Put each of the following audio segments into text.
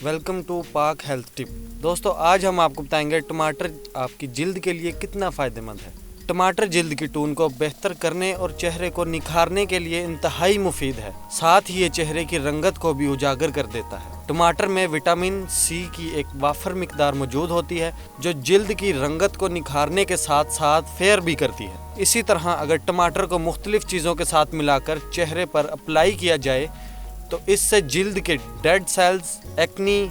Welcome to पाक health tip. दोस्तों आज हम आपको बताएंगे टमाटर आपकी जिल्द के लिए कितना फ़ायदेमंद है। टमाटर जिल्द की टून को बेहतर करने और चेहरे को निखारने के लिए इंतहाई मुफीद है। साथ ही ये चेहरे की रंगत को भी उजागर कर देता है। टमाटर में विटामिन सी की एक वाफर मिकदार मौजूद होती है जो जिल्द की रंगत को निखारने के साथ साथ फेयर भी करती है। इसी तरह अगर टमाटर को मुख्तलिफ चीज़ों के साथ मिलाकर चेहरे पर अप्लाई किया जाए तो इससे जिल्द के डेड सेल्स, एक्नी,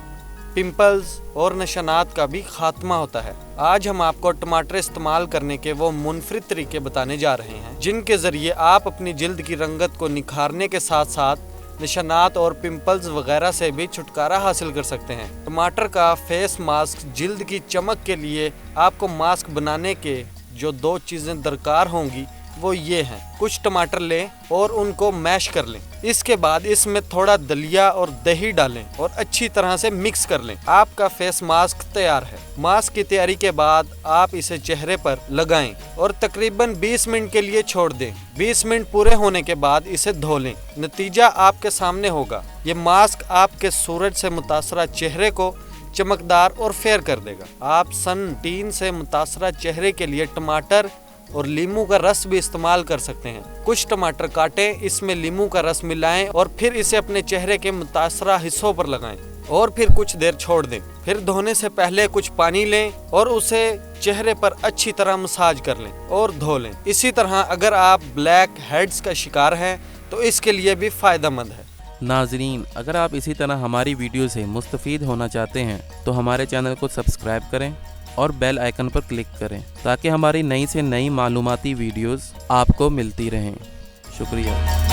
पिंपल्स और निशानात का भी खात्मा होता है। आज हम आपको टमाटर इस्तेमाल करने के वो मुनफरिद तरीके बताने जा रहे हैं जिनके ज़रिए आप अपनी जिल्द की रंगत को निखारने के साथ साथ निशानात और पिंपल्स वगैरह से भी छुटकारा हासिल कर सकते हैं। टमाटर का फेस मास्क जिल्द की चमक के लिए आपको मास्क बनाने के जो 2 चीज़ें दरकार होंगी वो ये हैं। कुछ टमाटर लें और उनको मैश कर लें। इसके बाद इसमें थोड़ा दलिया और दही डालें और अच्छी तरह से मिक्स कर लें। आपका फेस मास्क तैयार है। मास्क की तैयारी के बाद आप इसे चेहरे पर लगाएं और तकरीबन 20 मिनट के लिए छोड़ दें। 20 मिनट पूरे होने के बाद इसे धो लें। नतीजा आपके सामने होगा। ये मास्क आपके सूरज से मुतासरा चेहरे को चमकदार और फेयर कर देगा। आप सन टैन से मुतासरा चेहरे के लिए टमाटर और लीमू का रस भी इस्तेमाल कर सकते हैं। कुछ टमाटर काटें, इसमें लीमू का रस मिलाएं और फिर इसे अपने चेहरे के मुतासरा हिस्सों पर लगाएं और फिर कुछ देर छोड़ दें। फिर धोने से पहले कुछ पानी लें और उसे चेहरे पर अच्छी तरह मसाज कर लें और धो लें। इसी तरह अगर आप ब्लैक हेड्स का शिकार हैं तो इसके लिए भी फ़ायदेमंद है। नाजरीन, अगर आप इसी तरह हमारी वीडियो से मुस्तफ़ीद होना चाहते हैं तो हमारे चैनल को सब्सक्राइब करें और बेल आइकन पर क्लिक करें ताकि हमारी नई से नई मालूमाती वीडियोस आपको मिलती रहें। शुक्रिया।